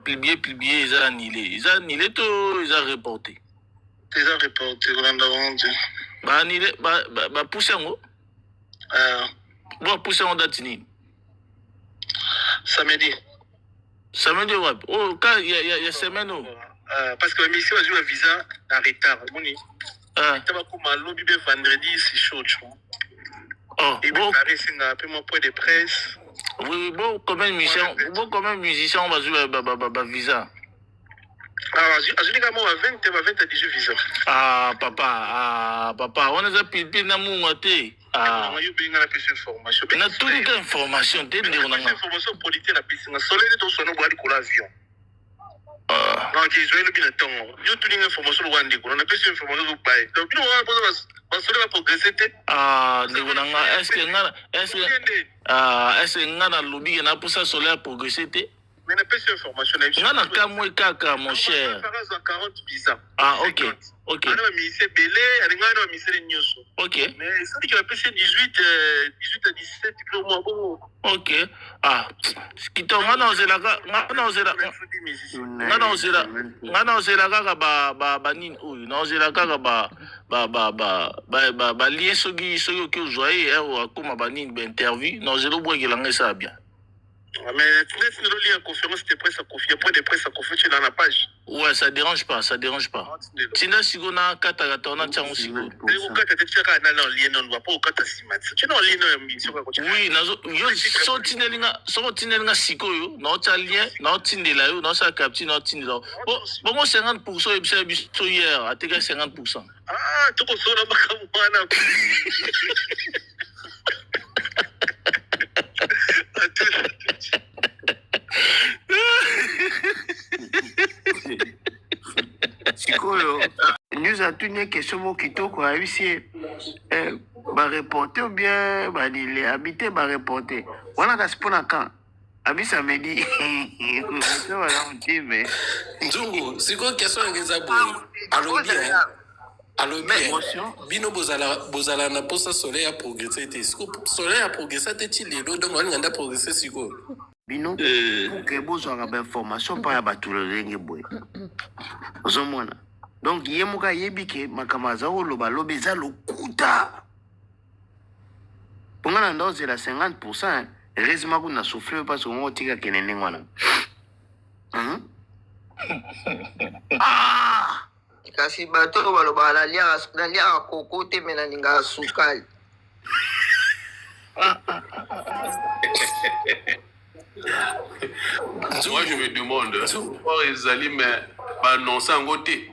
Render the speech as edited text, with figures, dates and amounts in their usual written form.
publié, ils ont annulé. Ils ont annulé tout, ils ont reporté. Ils ont reporté, on a annulé, poussé en haut. Bon, poussé en date ni. Samedi. Samedi, ouais. Oh, quand il y a semaine. Parce que la mission a joué un visa en retard. Moni. Vendredi, c'est chaud, tu vois. Oh, et bon. C'est un peu mon point de presse. Oui, bon, comme un musicien, on va jouer un visa. Ah, je dis qu'à moi, 20 à 18 visa. Papa, on a pilpil na mouate. On a eu bien la information. On a tout une information. On a une information politique à la piscine. On a soleil de ton son, on a l'avion. Non, je vais le bien attendre. Il y a toute une information de Wandi. On a plus d'informations de Baye. Donc, nous, on va progresser. Est-ce que nous avons lobby pour ça soleil progresser? Mais on a plus d'informations. On a qu'à moi, mon cher. 40 visas. Ok. On a mis ces belés, on a mis ces news. Ok. Mais ça dit qu'il a passé 18 à 17, plus ou moins bon. Ok. Ce qui tombe, on a osé la mais tu nous lis en conférence de presse à confier, point de presse à confier, tu es dans la page. Ouais, ça dérange pas. Tina Sigona, Katagatona, Tchango Sigo. Oui, so Tinelinga Siko, no Talien, no Tindela, no Sakapti, no Tindela. Bon, 50% et puis hier, à 50%. Ah, tu peux faire la Sikoyo, nous avons une question qui est ici. Reporter ou bien les habiter, reporter. Voilà la spona quand. Abi samedi. Nzungu, siko question ngeza boy. Alors bien, bino bozala na posa soleil a progressé te. Siko soleil a progressé te tili do donc on a progressé siko. Bino pour que vous ayez information par bato le lenge boy. Ozomona. Donc yemuka yebike makamaza oloba lobeza lokuta. Pongana ndoze la 50%, heureusement qu'on a soufflé parce qu'on a tiré kenene ngwana. Kasi bato baloba nalia koko te mena ninga sukali. Moi je me demande pourquoi les alliés m'annoncent en côté.